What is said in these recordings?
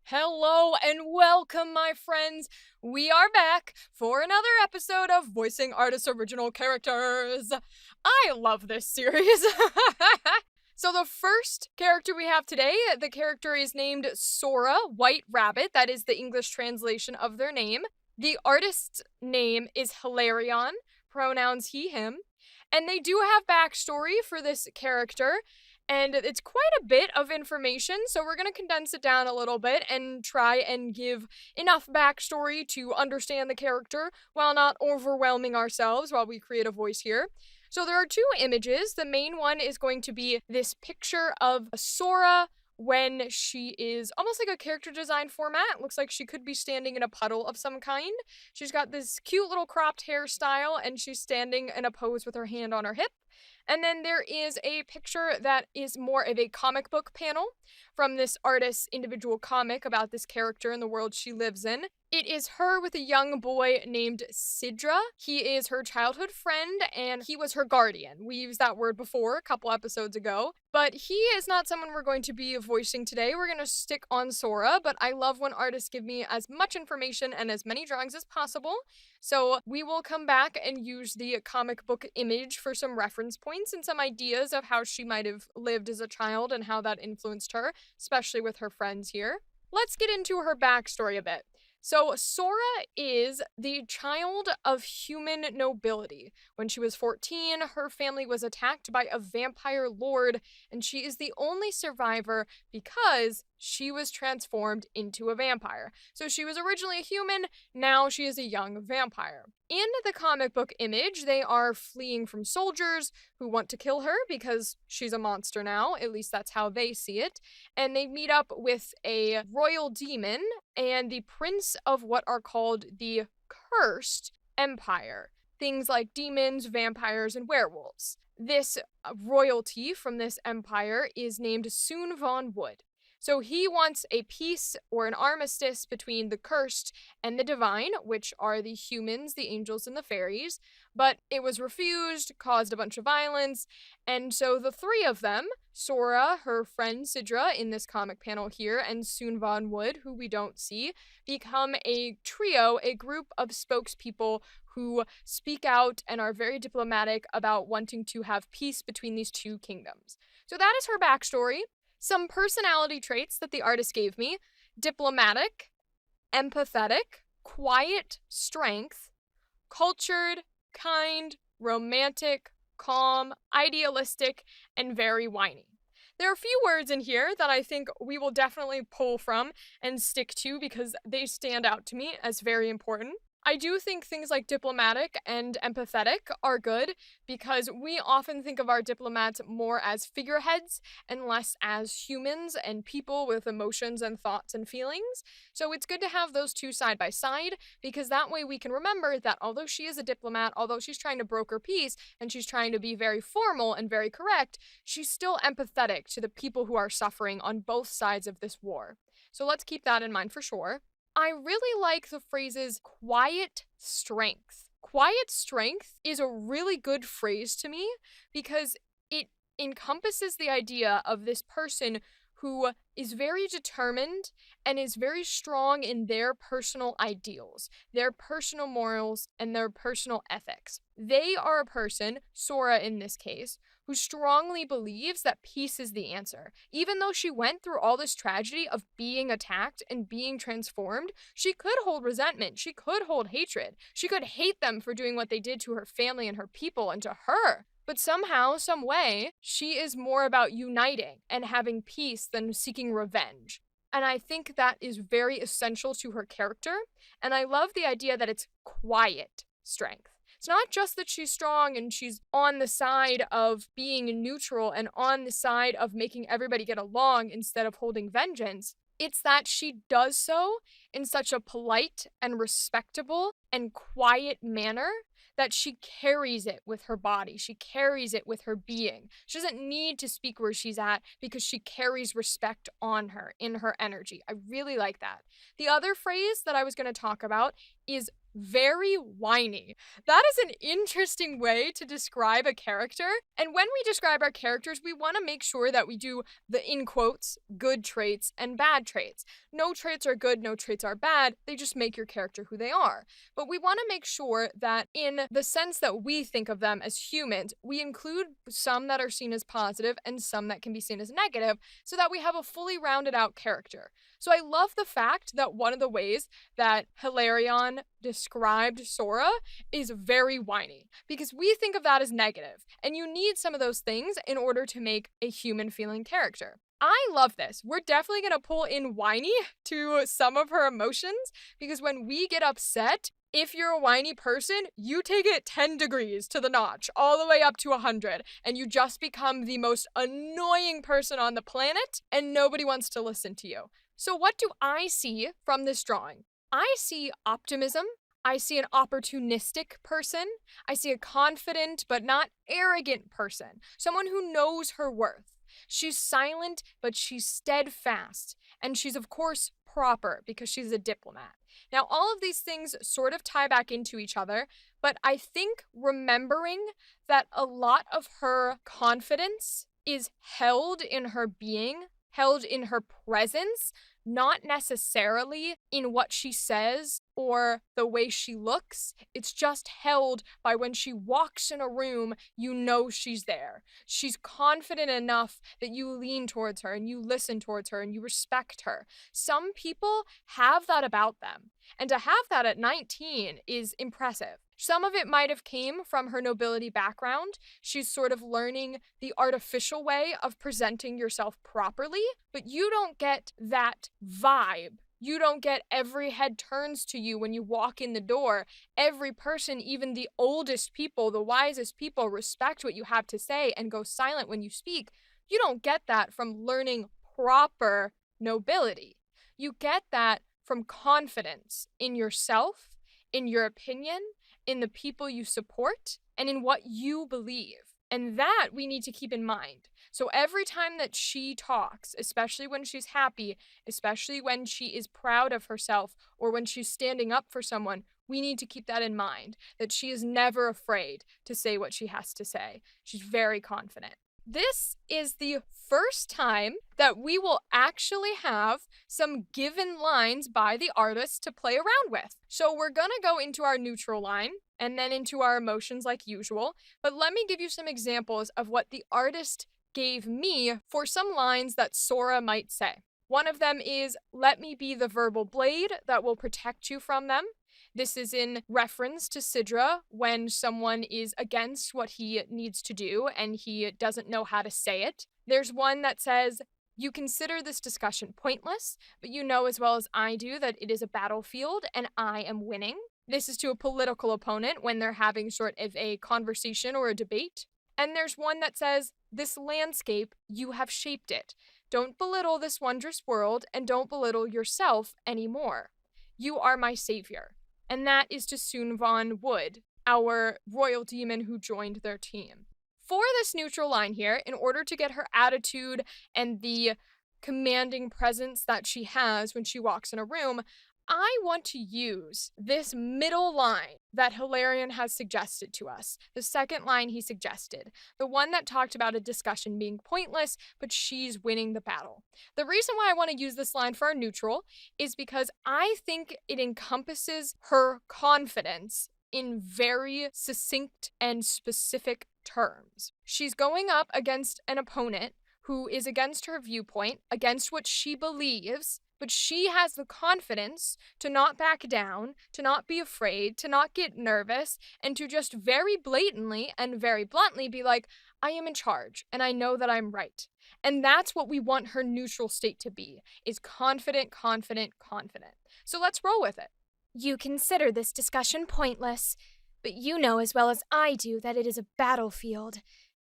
Hello and welcome, my friends. We are back for another episode of Voicing Artists' Original Characters. I love this series. So the first character we have today, the character is named Sora, White Rabbit. That is the English translation of their name. The artist's name is Hilarion, pronouns he, him. And they do have backstory for this character. And it's quite a bit of information, so we're going to condense it down a little bit and try and give enough backstory to understand the character while not overwhelming ourselves while we create a voice here. So there are two images. The main one is going to be this picture of Sora when she is almost like a character design format. Looks like she could be standing in a puddle of some kind. She's got this cute little cropped hairstyle, and she's standing in a pose with her hand on her hip. And then there is a picture that is more of a comic book panel from this artist's individual comic about this character and the world she lives in. It is her with a young boy named Sidra. He is her childhood friend, and he was her guardian. We used that word before a couple episodes ago, but he is not someone we're going to be voicing today. We're going to stick on Sora, but I love when artists give me as much information and as many drawings as possible. So we will come back and use the comic book image for some reference points and some ideas of how she might have lived as a child and how that influenced her, especially with her friends here. Let's get into her backstory a bit. So Sora is the child of human nobility. When she was 14, her family was attacked by a vampire lord, and she is the only survivor because she was transformed into a vampire. So she was originally a human, now she is a young vampire. In the comic book image, they are fleeing from soldiers who want to kill her because she's a monster now, at least that's how they see it. And they meet up with a royal demon and the prince of what are called the Cursed Empire. Things like demons, vampires, and werewolves. This royalty from this empire is named Soon Von Wood. So he wants a peace or an armistice between the cursed and the divine, which are the humans, the angels, and the fairies, but it was refused, caused a bunch of violence, and so the three of them, Sora, her friend Sidra in this comic panel here, and Soon Von Wood, who we don't see, become a trio, a group of spokespeople who speak out and are very diplomatic about wanting to have peace between these two kingdoms. So that is her backstory. Some personality traits that the artist gave me: diplomatic, empathetic, quiet, strength, cultured, kind, romantic, calm, idealistic, and very whiny. There are a few words in here that I think we will definitely pull from and stick to because they stand out to me as very important. I do think things like diplomatic and empathetic are good because we often think of our diplomats more as figureheads and less as humans and people with emotions and thoughts and feelings. So it's good to have those two side by side because that way we can remember that although she is a diplomat, although she's trying to broker peace and she's trying to be very formal and very correct, she's still empathetic to the people who are suffering on both sides of this war. So let's keep that in mind for sure. I really like the phrases quiet strength. Quiet strength is a really good phrase to me because it encompasses the idea of this person who is very determined and is very strong in their personal ideals, their personal morals, and their personal ethics. They are a person, Sora in this case, who strongly believes that peace is the answer. Even though she went through all this tragedy of being attacked and being transformed, she could hold resentment. She could hold hatred. She could hate them for doing what they did to her family and her people and to her. But somehow, some way, she is more about uniting and having peace than seeking revenge. And I think that is very essential to her character. And I love the idea that it's quiet strength. It's not just that she's strong and she's on the side of being neutral and on the side of making everybody get along instead of holding vengeance. It's that she does so in such a polite and respectable and quiet manner that she carries it with her body. She carries it with her being. She doesn't need to speak where she's at because she carries respect on her, in her energy. I really like that. The other phrase that I was going to talk about is very whiny. That is an interesting way to describe a character. And when we describe our characters, we want to make sure that we do the, in quotes, good traits and bad traits. No traits are good, no traits are bad. They just make your character who they are. But we want to make sure that in the sense that we think of them as humans, we include some that are seen as positive and some that can be seen as negative so that we have a fully rounded out character. So I love the fact that one of the ways that Hilarion described Sora is very whiny, because we think of that as negative, and you need some of those things in order to make a human feeling character. I love this. We're definitely going to pull in whiny to some of her emotions, because when we get upset, if you're a whiny person, you take it 10 degrees to the notch, all the way up to 100, and you just become the most annoying person on the planet, and nobody wants to listen to you. So what do I see from this drawing? I see optimism. I see an opportunistic person. I see a confident but not arrogant person, someone who knows her worth. She's silent, but she's steadfast, and she's of course proper because she's a diplomat. Now, all of these things sort of tie back into each other, but I think remembering that a lot of her confidence is held in her being, held in her presence, not necessarily in what she says or the way she looks. It's just held by when she walks in a room, you know she's there. She's confident enough that you lean towards her and you listen towards her and you respect her. Some people have that about them, and to have that at 19 is impressive. Some of it might have came from her nobility background. She's sort of learning the artificial way of presenting yourself properly, but you don't get that vibe. You don't get every head turns to you when you walk in the door. Every person, even the oldest people, the wisest people, respect what you have to say and go silent when you speak. You don't get that from learning proper nobility. You get that from confidence in yourself, in your opinion, in the people you support, and in what you believe. And that we need to keep in mind. So every time that she talks, especially when she's happy, especially when she is proud of herself, or when she's standing up for someone, we need to keep that in mind, that she is never afraid to say what she has to say. She's very confident. This is the first time that we will actually have some given lines by the artist to play around with. So we're gonna go into our neutral line and then into our emotions like usual, but let me give you some examples of what the artist gave me for some lines that Sora might say. One of them is, "Let me be the verbal blade that will protect you from them." This is in reference to Sidra when someone is against what he needs to do and he doesn't know how to say it. There's one that says, "You consider this discussion pointless, but you know as well as I do that it is a battlefield and I am winning." This is to a political opponent when they're having sort of a conversation or a debate. And there's one that says, "This landscape, you have shaped it. Don't belittle this wondrous world and don't belittle yourself anymore. You are my savior." And that is to Sunvan Wood, our royal demon who joined their team. For this neutral line here, in order to get her attitude and the commanding presence that she has when she walks in a room, I want to use this middle line that Hilarion has suggested to us, the second line he suggested, the one that talked about a discussion being pointless, but she's winning the battle. The reason why I want to use this line for our neutral is because I think it encompasses her confidence in very succinct and specific terms. She's going up against an opponent who is against her viewpoint, against what she believes, but she has the confidence to not back down, to not be afraid, to not get nervous, and to just very blatantly and very bluntly be like, "I am in charge, and I know that I'm right." And that's what we want her neutral state to be, is confident, confident, confident. So let's roll with it. "You consider this discussion pointless, but you know as well as I do that it is a battlefield,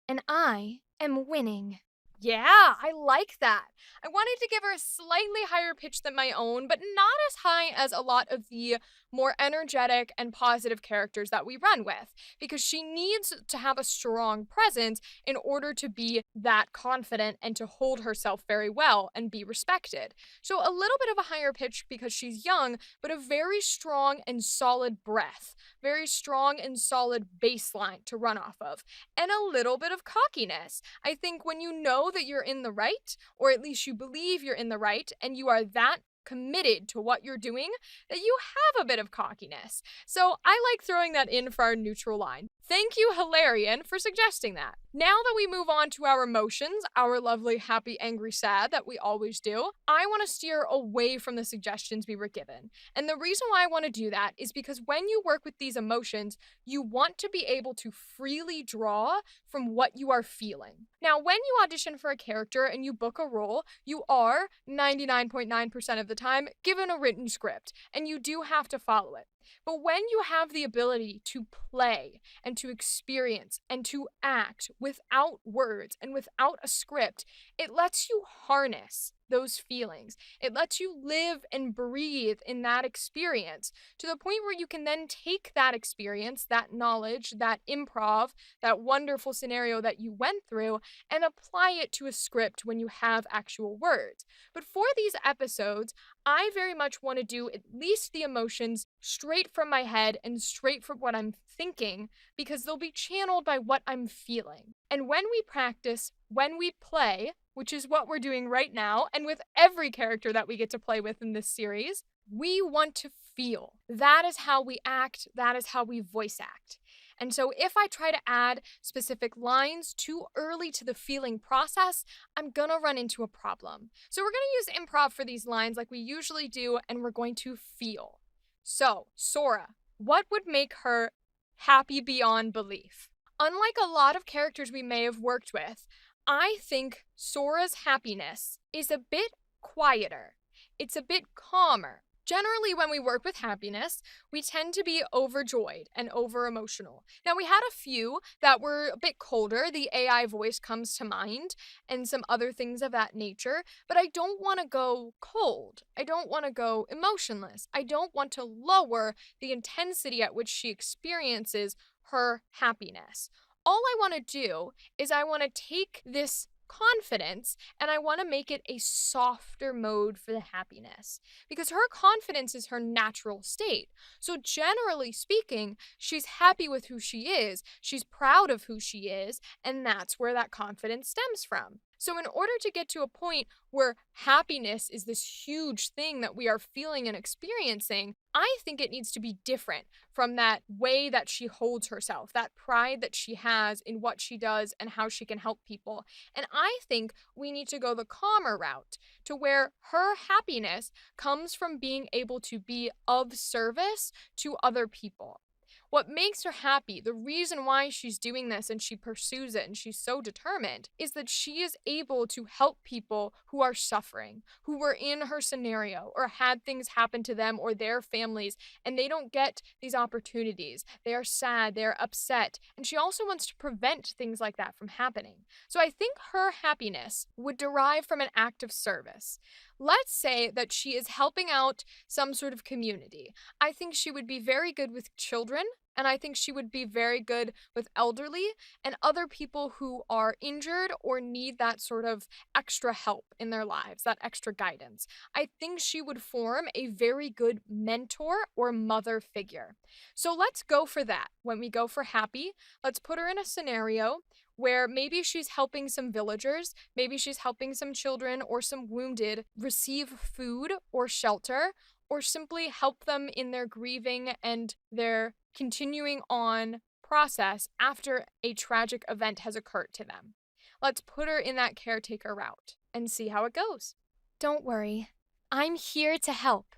and I am winning." Yeah, I like that. I wanted to give her a slightly higher pitch than my own, but not as high as a lot of the more energetic and positive characters that we run with, because she needs to have a strong presence in order to be that confident and to hold herself very well and be respected. So a little bit of a higher pitch because she's young, but a very strong and solid breath, very strong and solid baseline to run off of, and a little bit of cockiness. I think when you know that you're in the right, or at least you believe you're in the right, and you are that committed to what you're doing, that you have a bit of cockiness. So I like throwing that in for our neutral line. Thank you, Hilarion, for suggesting that. Now that we move on to our emotions, our lovely happy, angry, sad that we always do, I want to steer away from the suggestions we were given. And the reason why I want to do that is because when you work with these emotions, you want to be able to freely draw from what you are feeling. Now, when you audition for a character and you book a role, you are 99.9% of the time given a written script, and you do have to follow it. But when you have the ability to play and to experience and to act without words and without a script, it lets you harness those feelings. It lets you live and breathe in that experience to the point where you can then take that experience, that knowledge, that improv, that wonderful scenario that you went through, and apply it to a script when you have actual words. But for these episodes, I very much want to do at least the emotions straight from my head and straight from what I'm thinking, because they'll be channeled by what I'm feeling. And when we practice, when we play, which is what we're doing right now, and with every character that we get to play with in this series, we want to feel. That is how we act, that is how we voice act. And so if I try to add specific lines too early to the feeling process, I'm gonna run into a problem. So we're gonna use improv for these lines like we usually do, and we're going to feel. So, Sora, what would make her happy beyond belief? Unlike a lot of characters we may have worked with, I think Sora's happiness is a bit quieter. It's a bit calmer. Generally, when we work with happiness, we tend to be overjoyed and over-emotional. Now, we had a few that were a bit colder. The AI voice comes to mind, and some other things of that nature. But I don't want to go cold. I don't want to go emotionless. I don't want to lower the intensity at which she experiences her happiness. All I want to do is I want to take this confidence and I want to make it a softer mode for the happiness, because her confidence is her natural state. So generally speaking, she's happy with who she is, she's proud of who she is, and that's where that confidence stems from. So in order to get to a point where happiness is this huge thing that we are feeling and experiencing, I think it needs to be different from that way that she holds herself, that pride that she has in what she does and how she can help people. And I think we need to go the calmer route to where her happiness comes from being able to be of service to other people. What makes her happy, the reason why she's doing this and she pursues it and she's so determined, is that she is able to help people who are suffering, who were in her scenario or had things happen to them or their families, and they don't get these opportunities. They are sad, they are upset, and she also wants to prevent things like that from happening. So I think her happiness would derive from an act of service. Let's say that she is helping out some sort of community. I think she would be very good with children, and I think she would be very good with elderly and other people who are injured or need that sort of extra help in their lives, that extra guidance. I think she would form a very good mentor or mother figure. So let's go for that. When we go for happy, let's put her in a scenario where maybe she's helping some villagers, maybe she's helping some children or some wounded receive food or shelter, or simply help them in their grieving and their continuing on process after a tragic event has occurred to them. Let's put her in that caretaker route and see how it goes. Don't worry. I'm here to help.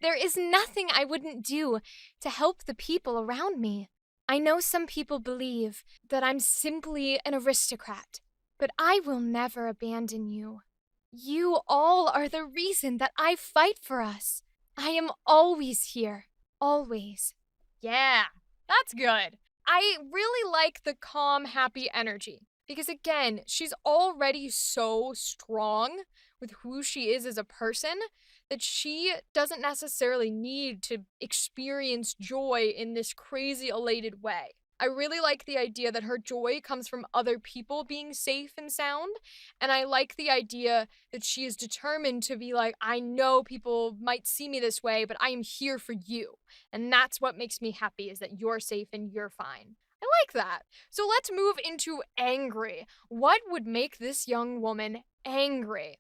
There is nothing I wouldn't do to help the people around me. I know some people believe that I'm simply an aristocrat, but I will never abandon you. You all are the reason that I fight for us. I am always here. Always. Yeah, that's good. I really like the calm, happy energy. Because again, she's already so strong with who she is as a person that she doesn't necessarily need to experience joy in this crazy elated way. I really like the idea that her joy comes from other people being safe and sound, and I like the idea that she is determined to be like, I know people might see me this way, but I am here for you, and that's what makes me happy, is that you're safe and you're fine. I like that. So let's move into angry. What would make this young woman angry?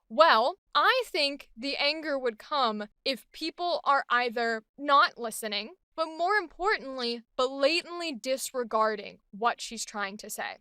Well, I think the anger would come if people are either not listening, but more importantly, blatantly disregarding what she's trying to say.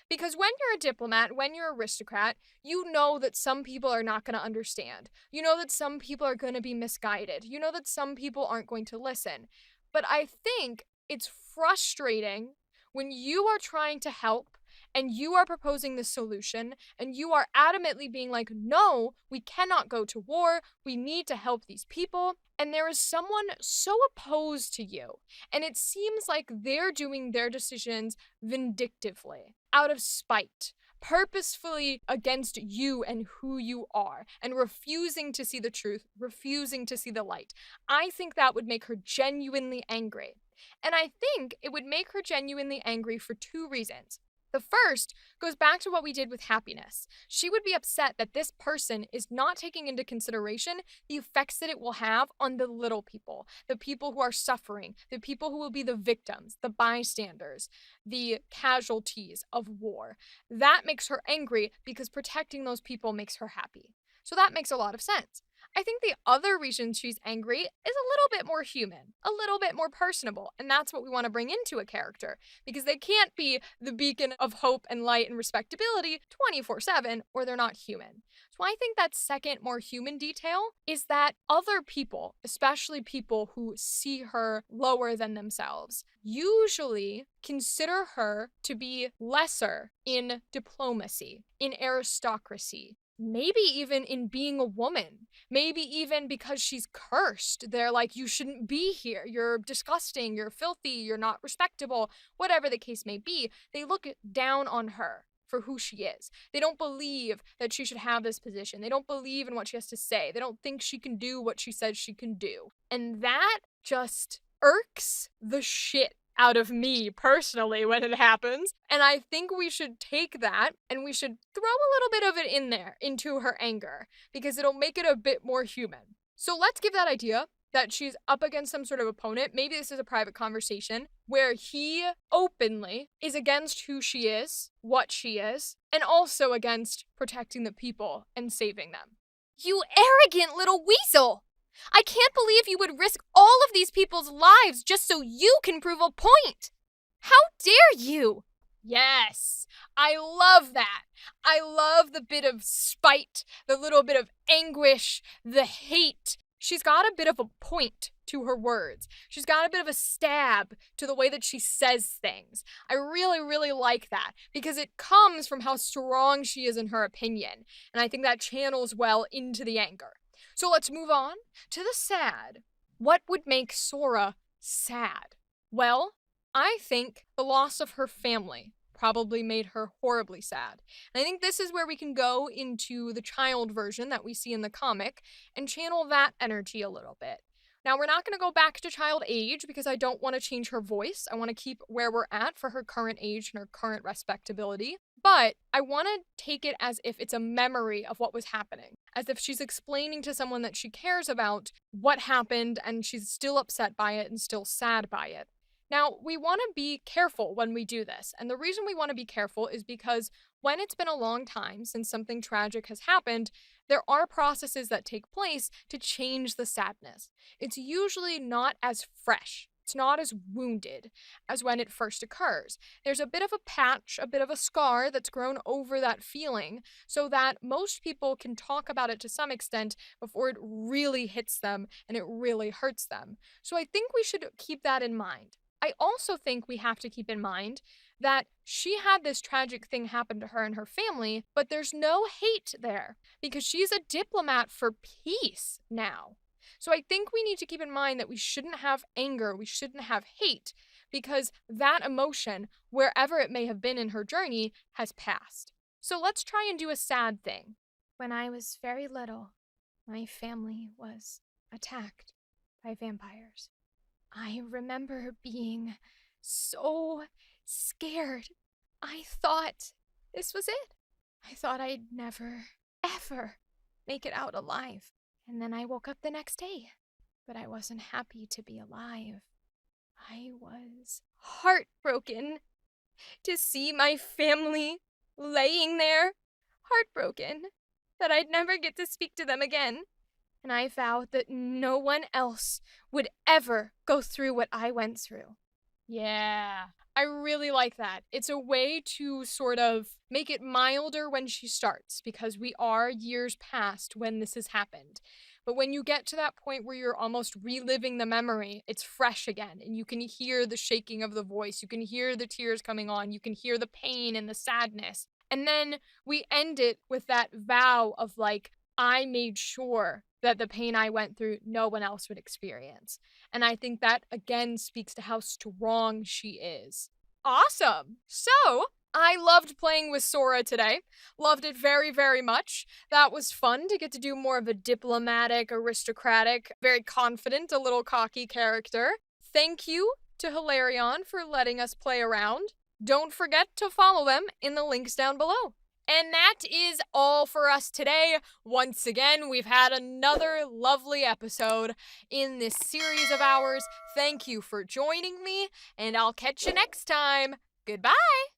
Because when you're a diplomat, when you're an aristocrat, you know that some people are not going to understand. You know that some people are going to be misguided. You know that some people aren't going to listen. But I think it's frustrating when you are trying to help and you are proposing the solution and you are adamantly being like, no, we cannot go to war. We need to help these people. And there is someone so opposed to you. And it seems like they're doing their decisions vindictively, out of spite, purposefully against you and who you are, and refusing to see the truth, refusing to see the light. I think that would make her genuinely angry. And I think it would make her genuinely angry for two reasons. The first goes back to what we did with happiness. She would be upset that this person is not taking into consideration the effects that it will have on the little people, the people who are suffering, the people who will be the victims, the bystanders, the casualties of war. That makes her angry because protecting those people makes her happy. So that makes a lot of sense. I think the other reason she's angry is a little bit more human, a little bit more personable, and that's what we want to bring into a character, because they can't be the beacon of hope and light and respectability 24/7, or they're not human. So I think that second, more human detail is that other people, especially people who see her lower than themselves, usually consider her to be lesser in diplomacy, in aristocracy, maybe even in being a woman. Maybe even because she's cursed. They're like, you shouldn't be here. You're disgusting. You're filthy. You're not respectable. Whatever the case may be, they look down on her for who she is. They don't believe that she should have this position. They don't believe in what she has to say. They don't think she can do what she says she can do. And that just irks the shit out of me personally when it happens. And I think we should take that and we should throw a little bit of it in there into her anger, because it'll make it a bit more human. So let's give that idea that she's up against some sort of opponent. Maybe this is a private conversation where he openly is against who she is, what she is, and also against protecting the people and saving them. You arrogant little weasel! I can't believe you would risk all of these people's lives just so you can prove a point! How dare you! Yes, I love that. I love the bit of spite, the little bit of anguish, the hate. She's got a bit of a point to her words. She's got a bit of a stab to the way that she says things. I really, really like that because it comes from how strong she is in her opinion. And I think that channels well into the anger. So let's move on to the sad. What would make Sora sad? Well, I think the loss of her family probably made her horribly sad. And I think this is where we can go into the child version that we see in the comic and channel that energy a little bit. Now, we're not going to go back to child age because I don't want to change her voice. I want to keep where we're at for her current age and her current respectability. But I want to take it as if it's a memory of what was happening, as if she's explaining to someone that she cares about what happened and she's still upset by it and still sad by it. Now, we want to be careful when we do this, and the reason we want to be careful is because when it's been a long time since something tragic has happened, there are processes that take place to change the sadness. It's usually not as fresh. It's not as wounded as when it first occurs. There's a bit of a patch, a bit of a scar that's grown over that feeling so that most people can talk about it to some extent before it really hits them and it really hurts them. So I think we should keep that in mind. I also think we have to keep in mind that she had this tragic thing happen to her and her family, but there's no hate there because she's a diplomat for peace now. So I think we need to keep in mind that we shouldn't have anger, we shouldn't have hate, because that emotion, wherever it may have been in her journey, has passed. So let's try and do a sad thing. When I was very little, my family was attacked by vampires. I remember being so scared. I thought this was it. I thought I'd never, ever make it out alive. And then I woke up the next day, but I wasn't happy to be alive. I was heartbroken to see my family laying there, heartbroken that I'd never get to speak to them again. And I vowed that no one else would ever go through what I went through. Yeah, I really like that. It's a way to sort of make it milder when she starts, because we are years past when this has happened. But when you get to that point where you're almost reliving the memory, it's fresh again, and you can hear the shaking of the voice, you can hear the tears coming on, you can hear the pain and the sadness. And then we end it with that vow of like, I made sure that the pain I went through, no one else would experience. And I think that, again, speaks to how strong she is. Awesome! So, I loved playing with Sora today. Loved it very, very much. That was fun to get to do more of a diplomatic, aristocratic, very confident, a little cocky character. Thank you to Hilarion for letting us play around. Don't forget to follow them in the links down below. And that is all for us today. Once again, we've had another lovely episode in this series of ours. Thank you for joining me, and I'll catch you next time. Goodbye!